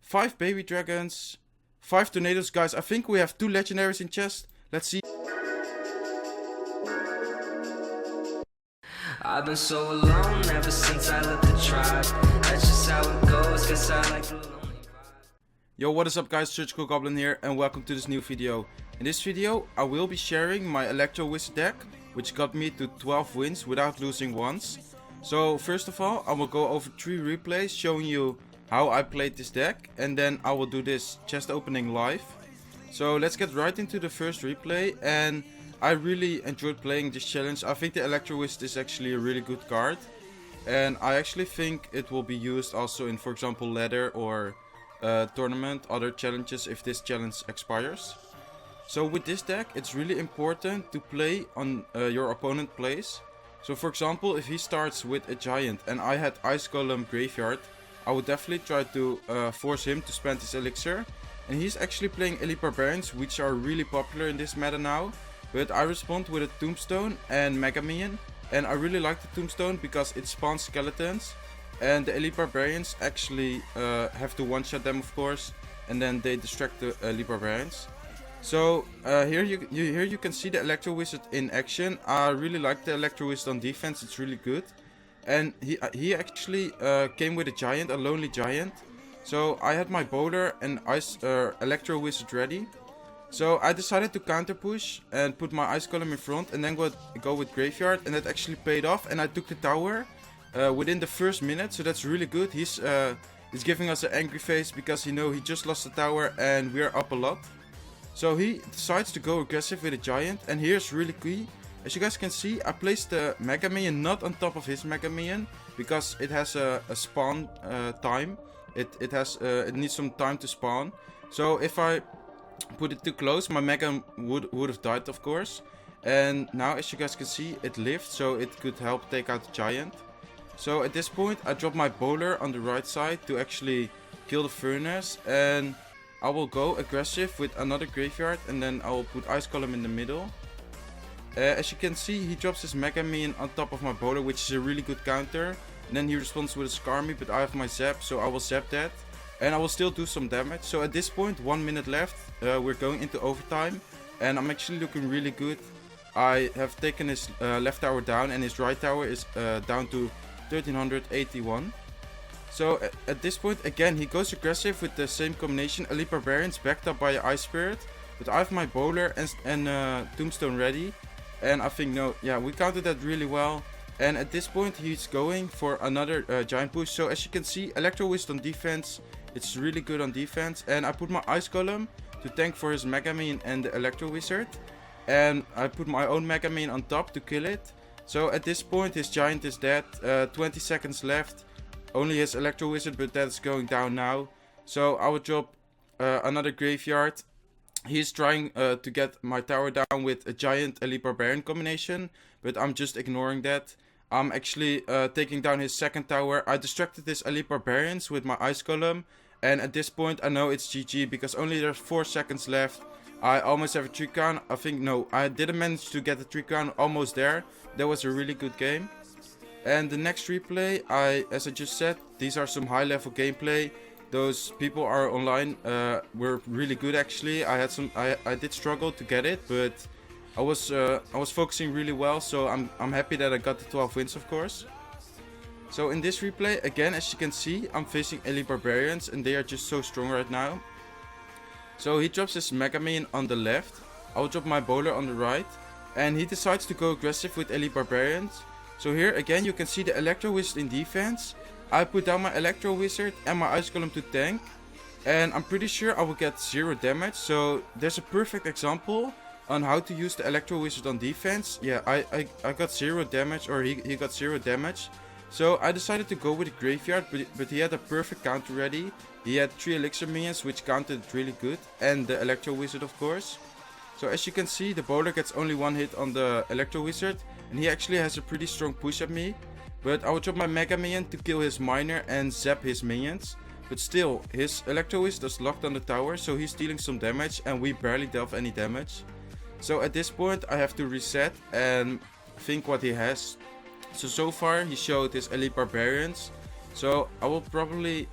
5 baby dragons, 5 tornadoes. Guys, I think we have 2 legendaries in chest. Let's see. I've been so alone ever since I left the tribe. That's just how it goes, cause I like the lonely vibe. Yo, what is up guys, SurgicalGoblin here and welcome to this new video. In this video I will be sharing my Electro deck, which got me to 12 wins without losing once. So first of all I will go over 3 replays showing you how I played this deck, and then I will do this chest opening live. So let's get right into the first replay, and I really enjoyed playing this challenge. I think the Electro is actually a really good card, and I actually think it will be used also in, for example, ladder or tournament, other challenges if this challenge expires. So with this deck it's really important to play on your opponent plays. So for example, if he starts with a giant and I had Ice Golem Graveyard, I would definitely try to force him to spend his elixir. And he's actually playing Elite Barbarians, which are really popular in this meta now. But I respond with a Tombstone and Mega Minion, and I really like the Tombstone because it spawns skeletons. And the Elite Barbarians actually have to one-shot them, of course, and then they distract the Elite Barbarians. So here you can see the Electro Wizard in action. I really like the Electro Wizard on defense, it's really good. And he actually came with a giant, a lonely giant. So I had my bowler and Electro Wizard ready. So I decided to counter push and put my Ice Golem in front and then go with Graveyard, and that actually paid off, and I took the tower within the first minute, so that's really good. He's giving us an angry face because he just lost the tower and we're up a lot. So he decides to go aggressive with a giant, and here's really key. As you guys can see, I placed the Mega Minion not on top of his Mega Minion because it has a spawn time. It needs some time to spawn. So if I put it too close, my Mega would have died, of course. And now, as you guys can see, it lived, so it could help take out the giant. So at this point, I drop my bowler on the right side to actually kill the furnace, and I will go aggressive with another graveyard, and then I will put Ice Golem in the middle. As you can see, he drops his Mega Minion on top of my bowler, which is a really good counter. And then he responds with a Skarmy, but I have my zap, so I will zap that. And I will still do some damage. So at this point, 1 minute left, we're going into overtime. And I'm actually looking really good. I have taken his left tower down, and his right tower is down to 1381. So at this point, again, he goes aggressive with the same combination. Elite Barbarians backed up by Ice Spirit. But I have my bowler and Tombstone ready. And I think, we countered that really well. And at this point, he's going for another giant push. So as you can see, Electro Wizard on defense. It's really good on defense. And I put my Ice Golem to tank for his Mega Minion and the Electro Wizard. And I put my own Mega Minion on top to kill it. So at this point, his giant is dead. 20 seconds left. Only his Electro Wizard, but that's going down now. So I would drop another graveyard. He's trying to get my tower down with a giant Elite Barbarian combination, but I'm just ignoring that. I'm actually taking down his second tower. I distracted his Elite Barbarians with my Ice Golem, and at this point I know it's GG because only there's 4 seconds left. I almost have a 3 crown. I think, no, I didn't manage to get the 3 crown, almost there. That was a really good game. And the next replay, as I just said, these are some high level gameplay. Those people are online were really good actually. I did struggle to get it, but I was focusing really well, so I'm happy that I got the 12 wins, of course. So in this replay, again, as you can see, I'm facing Elite Barbarians, and they are just so strong right now. So he drops his Mega Minion on the left. I will drop my bowler on the right, and he decides to go aggressive with Elite Barbarians. So here again, you can see the Electro Wizard in defense. I put down my Electro Wizard and my Ice Golem to tank, and I'm pretty sure I will get 0 damage. So there's a perfect example on how to use the Electro Wizard on defense. Yeah, I got 0 damage, or he got 0 damage. So I decided to go with a graveyard, but he had a perfect counter ready. He had 3 elixir minions, which counted really good, and the Electro Wizard, of course. So as you can see, the bowler gets only 1 hit on the Electro Wizard, and he actually has a pretty strong push at me. But I will drop my Mega Minion to kill his miner and zap his minions. But still, his Electro Wizard is locked on the tower, so he's dealing some damage, and we barely dealt any damage. So at this point, I have to reset and think what he has. So far he showed his Elite Barbarians. So I will probably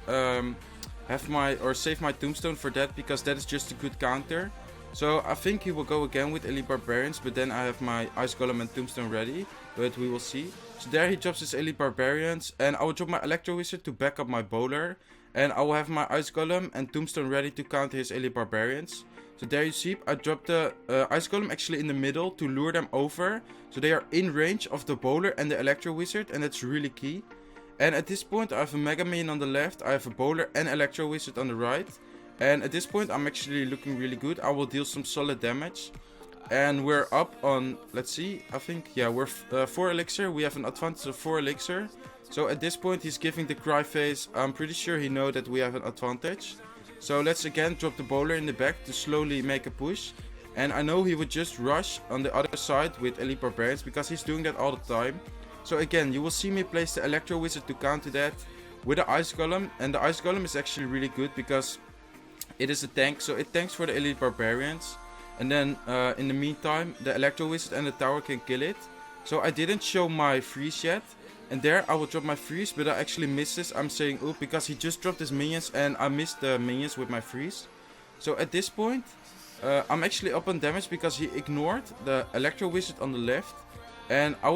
have my, or save my tombstone for that, because that is just a good counter. So I think he will go again with Elite Barbarians, but then I have my Ice Golem and Tombstone ready, but we will see. So there he drops his Elite Barbarians, and I will drop my Electro Wizard to back up my bowler, and I will have my Ice Golem and Tombstone ready to counter his Elite Barbarians. So there you see, I dropped the Ice Golem actually in the middle to lure them over, so they are in range of the bowler and the Electro Wizard, and that's really key. And at this point I have a Mega Minion on the left, I have a bowler and Electro Wizard on the right. And at this point I'm actually looking really good. I will deal some solid damage. And we're up on, let's see, I think, yeah, we're 4 elixir. We have an advantage of 4 elixir. So at this point he's giving the cry phase. I'm pretty sure he knows that we have an advantage. So let's again drop the bowler in the back to slowly make a push. And I know he would just rush on the other side with Elite Barbarians, because he's doing that all the time. So again, you will see me place the Electro Wizard to counter that with the Ice Golem. And the Ice Golem is actually really good because it is a tank, so it tanks for the Elite Barbarians. And then in the meantime, the Electro Wizard and the tower can kill it. So I didn't show my freeze yet. And there I will drop my freeze, but I actually missed this. I'm saying oop, because he just dropped his minions and I missed the minions with my freeze. So at this point, I'm actually up on damage because he ignored the Electro Wizard on the left. And I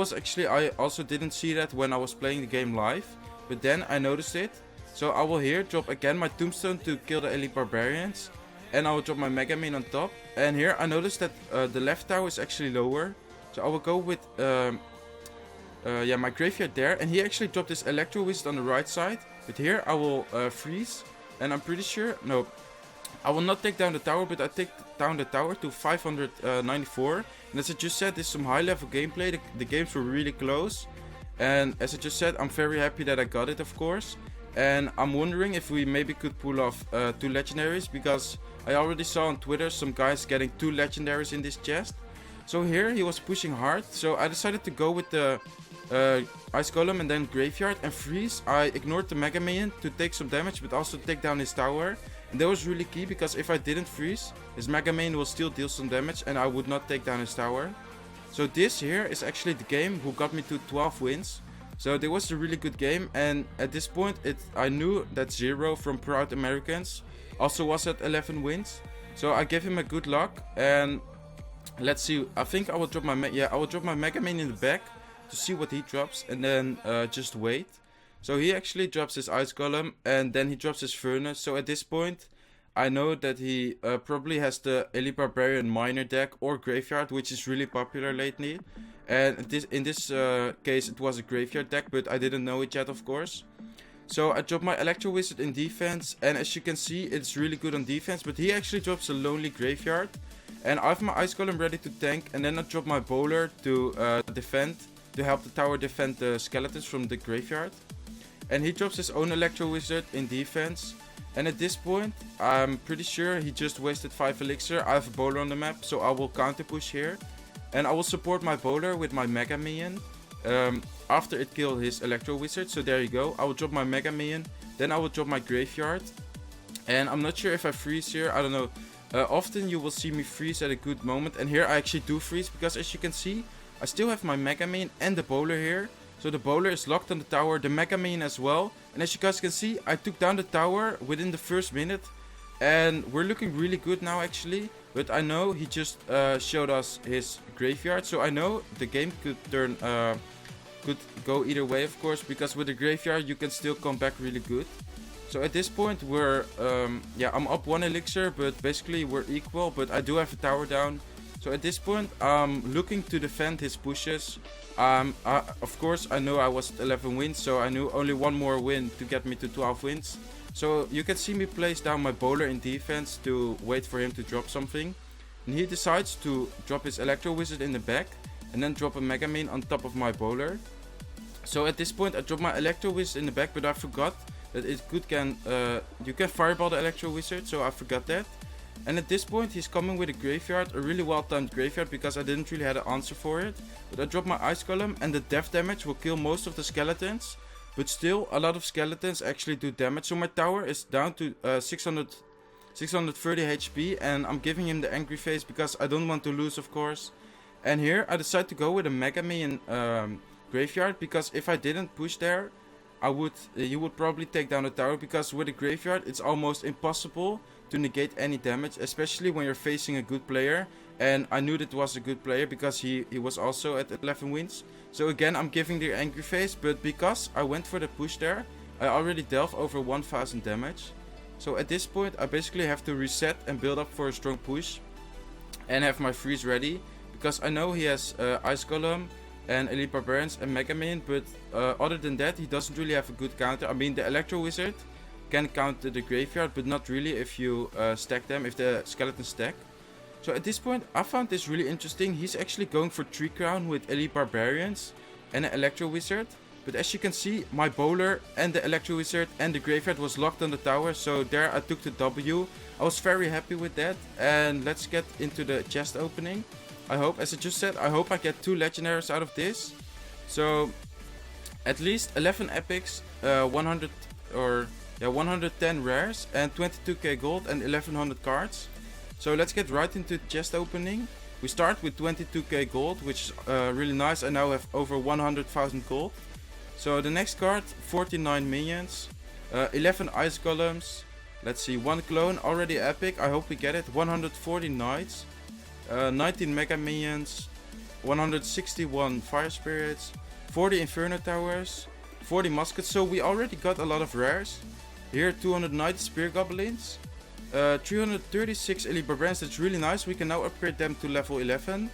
also didn't see that when I was playing the game live. But then I noticed it. So I will here drop again my Tombstone to kill the Elite Barbarians. And I will drop my Mega Minion on top. And here I noticed that the left tower is actually lower. So I will go with my graveyard there. And he actually dropped his Electro Wizard on the right side. But here I will freeze. And I'm pretty sure, no, I will not take down the tower, but I take down the tower to 594. And as I just said, this is some high level gameplay. The games were really close. And as I just said, I'm very happy that I got it, of course. And I'm wondering if we maybe could pull off 2 legendaries, because I already saw on Twitter some guys getting 2 legendaries in this chest. So here he was pushing hard, so I decided to go with the Ice Golem and then Graveyard and freeze. I ignored the Mega Minion to take some damage, but also take down his tower. And that was really key, because if I didn't freeze, his Mega Minion will still deal some damage and I would not take down his tower. So this here is actually the game who got me to 12 wins. So it was a really good game, and at this point I knew that Zero from Proud Americans also was at 11 wins. So I gave him a good luck, and let's see. I think I will drop my Mega Minion in the back to see what he drops, and then just wait. So he actually drops his Ice Golem, and then he drops his Furnace. So at this point I know that he probably has the Elite Barbarian Miner deck or Graveyard, which is really popular lately. And in this case it was a Graveyard deck, but I didn't know it yet, of course. So I dropped my Electro Wizard in defense, and as you can see, it's really good on defense. But he actually drops a lonely Graveyard, and I have my Ice Golem ready to tank, and then I drop my Bowler to defend, to help the tower defend the skeletons from the Graveyard. And he drops his own Electro Wizard in defense. And at this point, I'm pretty sure he just wasted 5 elixir. I have a Bowler on the map, so I will counter push here. And I will support my Bowler with my Mega Minion after it killed his Electro Wizard. So there you go. I will drop my Mega Minion. Then I will drop my Graveyard. And I'm not sure if I freeze here. I don't know. Often you will see me freeze at a good moment. And here I actually do freeze, because as you can see, I still have my Mega Minion and the Bowler here. So the Bowler is locked on the tower, the Mega Minion as well. And as you guys can see, I took down the tower within the first minute. And we're looking really good now, actually. But I know he just showed us his Graveyard. So I know the game could could go either way, of course. Because with the Graveyard, you can still come back really good. So at this point, we're I'm up 1 elixir, but basically we're equal. But I do have a tower down. So at this point, I'm looking to defend his pushes. Of course, I know I was at 11 wins, so I knew only 1 more win to get me to 12 wins. So you can see me place down my Bowler in defense to wait for him to drop something. And he decides to drop his Electro Wizard in the back and then drop a Mega Minion on top of my Bowler. So at this point, I drop my Electro Wizard in the back, but I forgot that you can Fireball the Electro Wizard, so I forgot that. And at this point, he's coming with a Graveyard, a really well-timed Graveyard, because I didn't really have an answer for it. But I dropped my Ice Golem, and the death damage will kill most of the skeletons. But still, a lot of skeletons actually do damage. So my tower is down to 630 HP, and I'm giving him the angry face because I don't want to lose, of course. And here, I decide to go with a Mega Minion Graveyard, because if I didn't push there, he would probably take down the tower, because with a graveyard it's almost impossible to negate any damage, especially when you're facing a good player. And I knew that was a good player because he was also at 11 wins. So again, I'm giving the angry face, but because I went for the push there, I already dealt over 1000 damage. So at this point I basically have to reset and build up for a strong push and have my freeze ready, because I know he has Ice Golem and Elite Barbarians and Mega Minion, but other than that he doesn't really have a good counter. I mean, the Electro Wizard can counter the graveyard, but not really if you stack them, if the skeletons stack. So at this point I found this really interesting. He's actually going for 3 crown with Elite Barbarians and an Electro Wizard. But as you can see, my bowler and the Electro Wizard and the graveyard was locked on the tower. So there I took the W. I was very happy with that. And let's get into the chest opening. I hope, as I just said, I hope I get 2 legendaries out of this. So at least 11 epics, 110 rares and 22k gold and 1100 cards. So let's get right into the chest opening. We start with 22k gold, which is really nice. I now have over 100,000 gold. So the next card, 49 minions, 11 ice golems. Let's see, 1 clone, already epic. I hope we get it. 140 knights, 19 mega minions, 161 fire spirits, 40 inferno towers, 40 muskets. So we already got a lot of rares. Here 290 spear goblins, 336 elite barbarians. That's really nice. We can now upgrade them to level 11.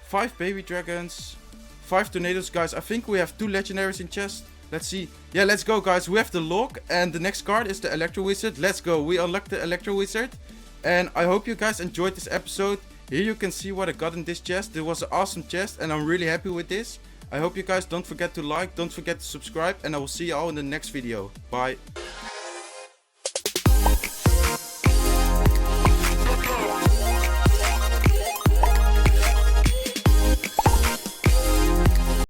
5 baby dragons, 5 tornadoes. Guys, I think we have 2 legendaries in chest. Let's see. Yeah, let's go, guys. We have the lock, and the next card is the Electro Wizard. Let's go. We unlocked the Electro Wizard, and I hope you guys enjoyed this episode. Here you can see what I got in this chest. It was an awesome chest, and I'm really happy with this. I hope you guys don't forget to like, don't forget to subscribe, and I will see you all in the next video. Bye.